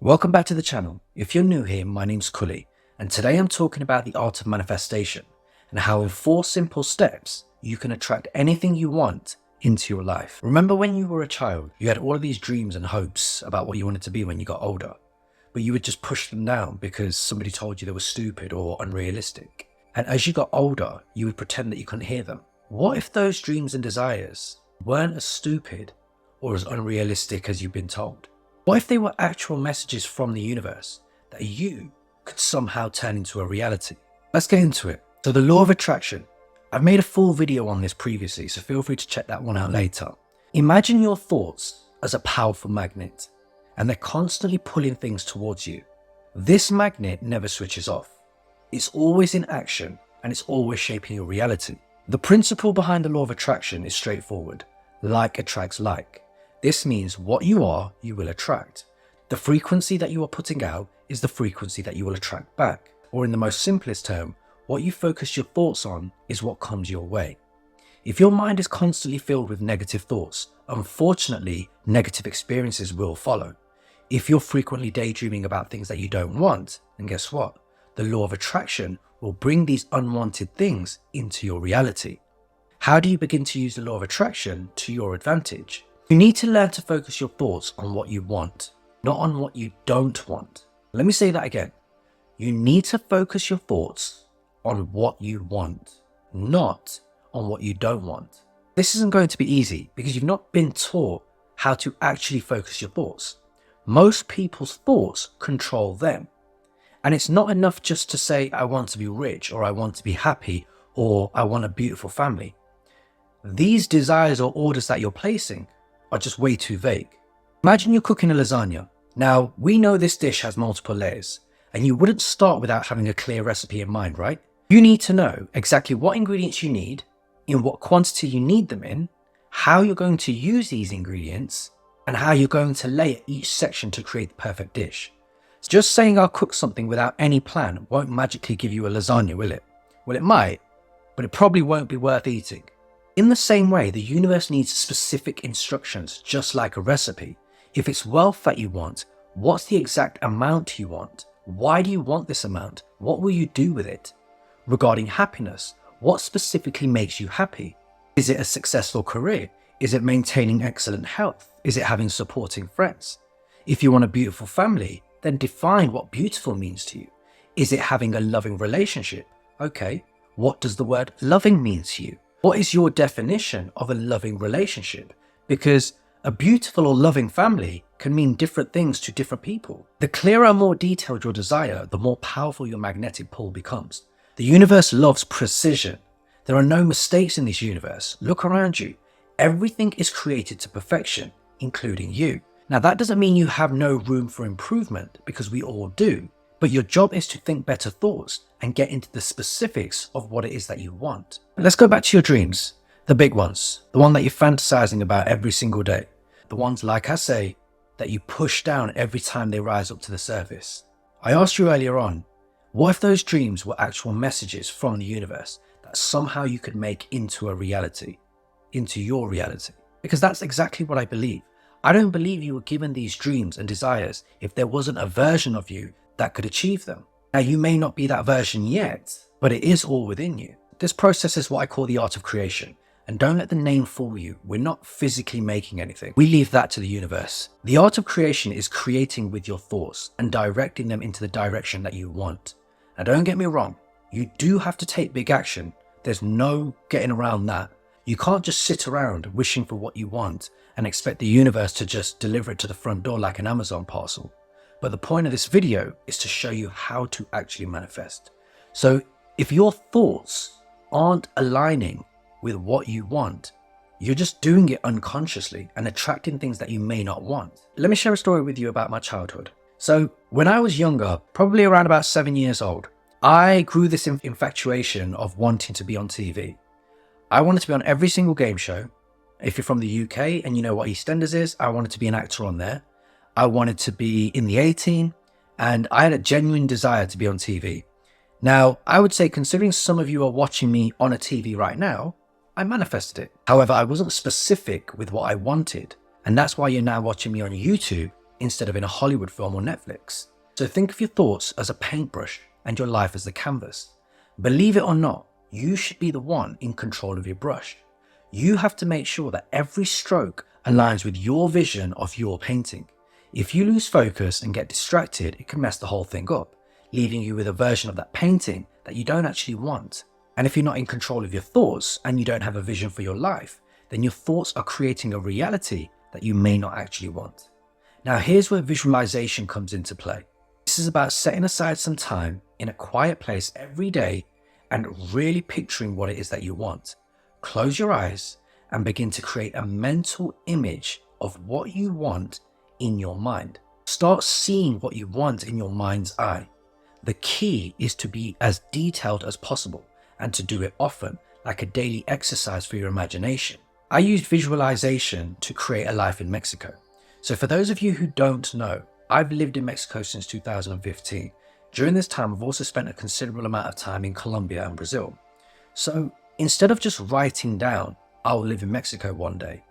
Welcome back to the channel. If you're new here, my name's Kully, and today I'm talking about the art of manifestation and how in 4 simple steps you can attract anything you want into your life. Remember when you were a child, you had all of these dreams and hopes about what you wanted to be when you got older, but you would just push them down because somebody told you they were stupid or unrealistic. And as you got older, you would pretend that you couldn't hear them. What if those dreams and desires weren't as stupid or as unrealistic as you've been told? What if they were actual messages from the universe that you could somehow turn into a reality? Let's get into it. So the law of attraction. I've made a full video on this previously, so feel free to check that one out later. Imagine your thoughts as a powerful magnet, and they're constantly pulling things towards you. This magnet never switches off. It's always in action, and it's always shaping your reality. The principle behind the law of attraction is straightforward. Like attracts like. This means what you are, you will attract. The frequency that you are putting out is the frequency that you will attract back. Or in the most simplest term, what you focus your thoughts on is what comes your way. If your mind is constantly filled with negative thoughts, unfortunately, negative experiences will follow. If you're frequently daydreaming about things that you don't want, then guess what? The law of attraction will bring these unwanted things into your reality. How do you begin to use the law of attraction to your advantage? You need to learn to focus your thoughts on what you want, not on what you don't want. Let me say that again. You need to focus your thoughts on what you want, not on what you don't want. This isn't going to be easy because you've not been taught how to actually focus your thoughts. Most people's thoughts control them. And it's not enough just to say, I want to be rich, or I want to be happy, or I want a beautiful family. These desires or orders that you're placing are just way too vague. Imagine you're cooking a lasagna. Now, we know this dish has multiple layers, and you wouldn't start without having a clear recipe in mind, right? You need to know exactly what ingredients you need, in what quantity you need them in, how you're going to use these ingredients, and how you're going to layer each section to create the perfect dish. Just saying I'll cook something without any plan won't magically give you a lasagna, will it? Well, it might, but it probably won't be worth eating. In the same way, the universe needs specific instructions, just like a recipe. If it's wealth that you want, what's the exact amount you want? Why do you want this amount? What will you do with it? Regarding happiness, what specifically makes you happy? Is it a successful career? Is it maintaining excellent health? Is it having supporting friends? If you want a beautiful family, then define what beautiful means to you. Is it having a loving relationship? Okay, what does the word loving mean to you? What is your definition of a loving relationship? Because a beautiful or loving family can mean different things to different people. The clearer and more detailed your desire, the more powerful your magnetic pull becomes. The universe loves precision. There are no mistakes in this universe. Look around you. Everything is created to perfection, including you. Now, that doesn't mean you have no room for improvement, because we all do. But your job is to think better thoughts and get into the specifics of what it is that you want. Let's go back to your dreams, the big ones, the one that you're fantasizing about every single day. The ones, like I say, that you push down every time they rise up to the surface. I asked you earlier on, what if those dreams were actual messages from the universe that somehow you could make into a reality, into your reality? Because that's exactly what I believe. I don't believe you were given these dreams and desires if there wasn't a version of you that could achieve them. Now, you may not be that version yet, but it is all within you. This process is what I call the art of creation. And don't let the name fool you. We're not physically making anything. We leave that to the universe. The art of creation is creating with your thoughts and directing them into the direction that you want. Now, don't get me wrong. You do have to take big action. There's no getting around that. You can't just sit around wishing for what you want and expect the universe to just deliver it to the front door like an Amazon parcel. But the point of this video is to show you how to actually manifest. So if your thoughts aren't aligning with what you want, you're just doing it unconsciously and attracting things that you may not want. Let me share a story with you about my childhood. So when I was younger, probably around about 7 years old, I grew this infatuation of wanting to be on TV. I wanted to be on every single game show. If you're from the UK and you know what EastEnders is, I wanted to be an actor on there. I wanted to be in the A-Team, and I had a genuine desire to be on TV. Now, I would say, considering some of you are watching me on a TV right now, I manifested it. However, I wasn't specific with what I wanted, and that's why you're now watching me on YouTube instead of in a Hollywood film or Netflix. So think of your thoughts as a paintbrush and your life as the canvas. Believe it or not, you should be the one in control of your brush. You have to make sure that every stroke aligns with your vision of your painting. If you lose focus and get distracted, it can mess the whole thing up, leaving you with a version of that painting that you don't actually want. And if you're not in control of your thoughts and you don't have a vision for your life, then your thoughts are creating a reality that you may not actually want. Now here's where visualization comes into play. This is about setting aside some time in a quiet place every day and really picturing what it is that you want. Close your eyes and begin to create a mental image of what you want in your mind. Start seeing what you want in your mind's eye. The key is to be as detailed as possible and to do it often, like a daily exercise for your imagination. I used visualization to create a life in Mexico. So for those of you who don't know, I've lived in Mexico since 2015. During this time, I've also spent a considerable amount of time in Colombia and Brazil. So instead of just writing down, I'll live in Mexico one day,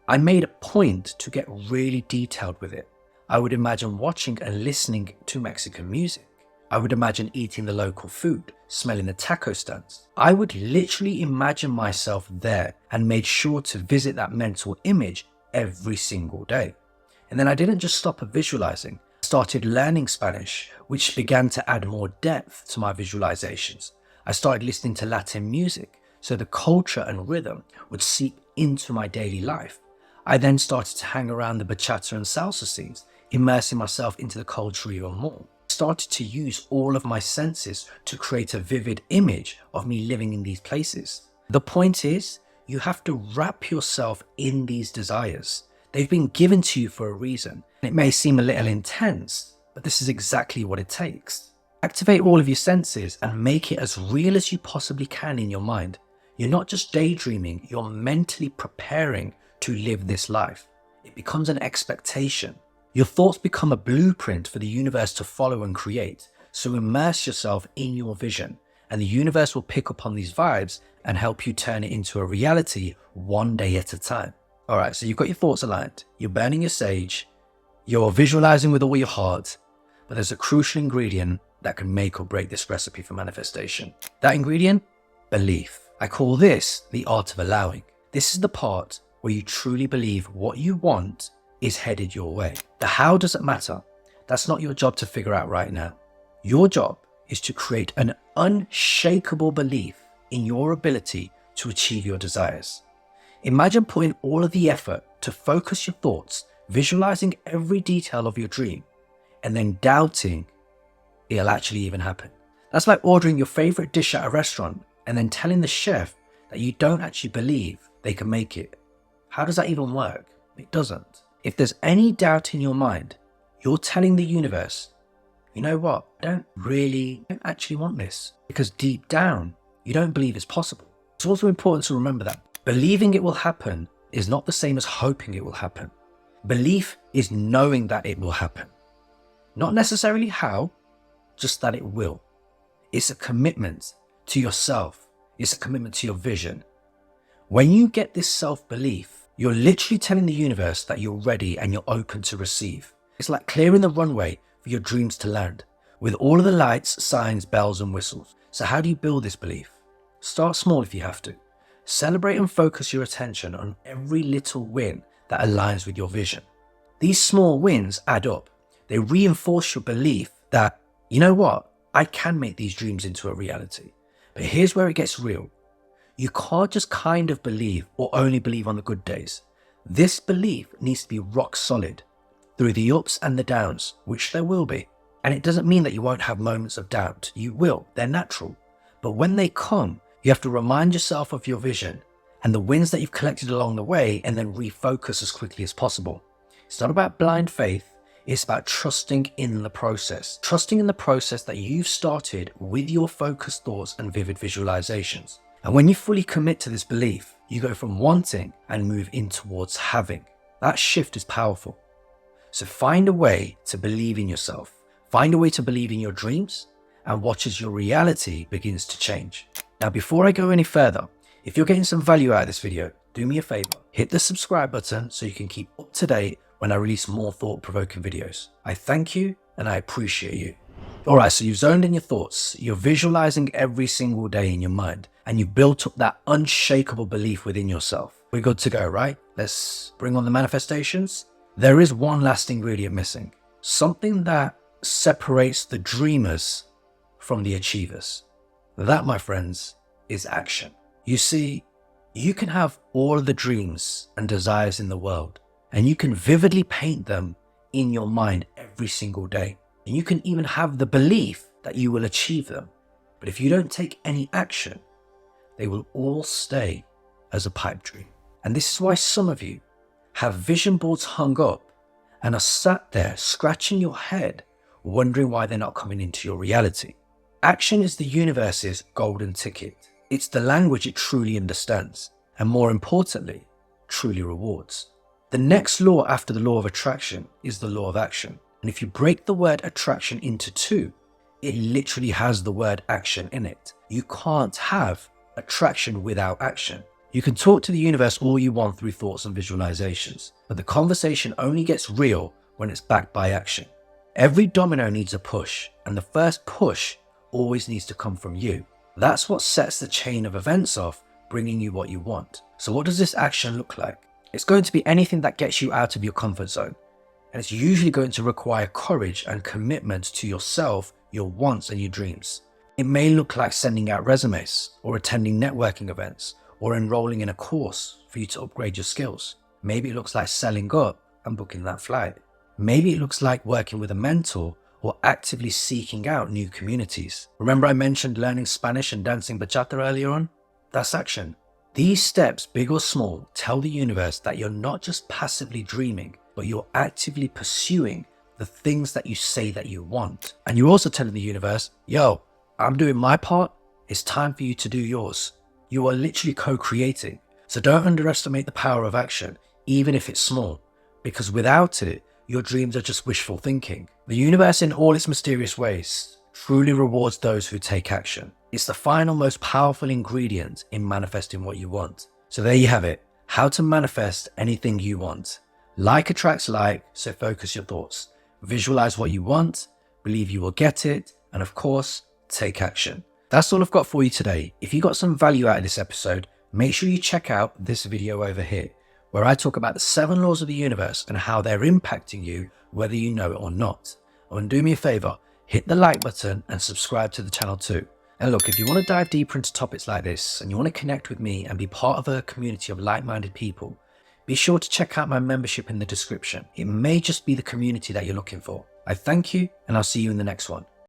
I made a point to get really detailed with it. I would imagine watching and listening to Mexican music. I would imagine eating the local food, smelling the taco stands. I would literally imagine myself there and made sure to visit that mental image every single day. And then I didn't just stop at visualizing. I started learning Spanish, which began to add more depth to my visualizations. I started listening to Latin music, so the culture and rhythm would seep into my daily life. I then started to hang around the bachata and salsa scenes, immersing myself into the culture even more. Started to use all of my senses to create a vivid image of me living in these places. The point is, you have to wrap yourself in these desires. They've been given to you for a reason. It may seem a little intense, but this is exactly what it takes. Activate all of your senses and make it as real as you possibly can in your mind. You're not just daydreaming, you're mentally preparing to live this life. It becomes an expectation. Your thoughts become a blueprint for the universe to follow and create. So immerse yourself in your vision, and the universe will pick up on these vibes and help you turn it into a reality one day at a time. All right, so you've got your thoughts aligned, you're burning your sage, you're visualizing with all your heart, but there's a crucial ingredient that can make or break this recipe for manifestation. That ingredient? Belief. I call this the art of allowing. This is the part where you truly believe what you want is headed your way. The how doesn't matter. That's not your job to figure out right now. Your job is to create an unshakable belief in your ability to achieve your desires. Imagine putting all of the effort to focus your thoughts, visualizing every detail of your dream, and then doubting it'll actually even happen. That's like ordering your favorite dish at a restaurant and then telling the chef that you don't actually believe they can make it. How does that even work? It doesn't. If there's any doubt in your mind, you're telling the universe, you know what, I don't actually want this, because deep down, you don't believe it's possible. It's also important to remember that believing it will happen is not the same as hoping it will happen. Belief is knowing that it will happen. Not necessarily how, just that it will. It's a commitment to yourself. It's a commitment to your vision. When you get this self-belief, you're literally telling the universe that you're ready and you're open to receive. It's like clearing the runway for your dreams to land, with all of the lights, signs, bells, and whistles. So how do you build this belief? Start small if you have to. Celebrate and focus your attention on every little win that aligns with your vision. These small wins add up. They reinforce your belief that, you know what, I can make these dreams into a reality. But here's where it gets real. You can't just kind of believe or only believe on the good days. This belief needs to be rock solid through the ups and the downs, which there will be. And it doesn't mean that you won't have moments of doubt. You will, they're natural. But when they come, you have to remind yourself of your vision and the wins that you've collected along the way, and then refocus as quickly as possible. It's not about blind faith. It's about trusting in the process. Trusting in the process that you've started with your focused thoughts and vivid visualizations. And when you fully commit to this belief, you go from wanting and move in towards having. That shift is powerful. So find a way to believe in yourself. Find a way to believe in your dreams, and watch as your reality begins to change. Now, before I go any further, if you're getting some value out of this video, do me a favor, hit the subscribe button so you can keep up to date when I release more thought-provoking videos. I thank you and I appreciate you. Alright, so you've zoned in your thoughts, you're visualizing every single day in your mind, and you've built up that unshakable belief within yourself. We're good to go, right? Let's bring on the manifestations. There is one last ingredient missing. Something that separates the dreamers from the achievers. That, my friends, is action. You see, you can have all the dreams and desires in the world, and you can vividly paint them in your mind every single day. And you can even have the belief that you will achieve them. But if you don't take any action, they will all stay as a pipe dream. And this is why some of you have vision boards hung up and are sat there scratching your head, wondering why they're not coming into your reality. Action is the universe's golden ticket. It's the language it truly understands, and more importantly, truly rewards. The next law after the law of attraction is the law of action. And if you break the word attraction into two, it literally has the word action in it. You can't have attraction without action. You can talk to the universe all you want through thoughts and visualizations, but the conversation only gets real when it's backed by action. Every domino needs a push, and the first push always needs to come from you. That's what sets the chain of events off, bringing you what you want. So what does this action look like? It's going to be anything that gets you out of your comfort zone. And it's usually going to require courage and commitment to yourself, your wants and your dreams. It may look like sending out resumes, or attending networking events, or enrolling in a course for you to upgrade your skills. Maybe it looks like selling up and booking that flight. Maybe it looks like working with a mentor or actively seeking out new communities. Remember I mentioned learning Spanish and dancing bachata earlier on? That's action. These steps, big or small, tell the universe that you're not just passively dreaming, but you're actively pursuing the things that you say that you want. And you're also telling the universe, yo, I'm doing my part. It's time for you to do yours. You are literally co-creating. So don't underestimate the power of action, even if it's small, because without it, your dreams are just wishful thinking. The universe, in all its mysterious ways, truly rewards those who take action. It's the final, most powerful ingredient in manifesting what you want. So there you have it, how to manifest anything you want. Like attracts like, so focus your thoughts. Visualize what you want, believe you will get it, and of course, take action. That's all I've got for you today. If you got some value out of this episode, make sure you check out this video over here, where I talk about the 7 laws of the universe and how they're impacting you, whether you know it or not. And do me a favor, hit the like button and subscribe to the channel too. And look, if you want to dive deeper into topics like this, and you want to connect with me and be part of a community of like-minded people, be sure to check out my membership in the description. It may just be the community that you're looking for. I thank you, and I'll see you in the next one.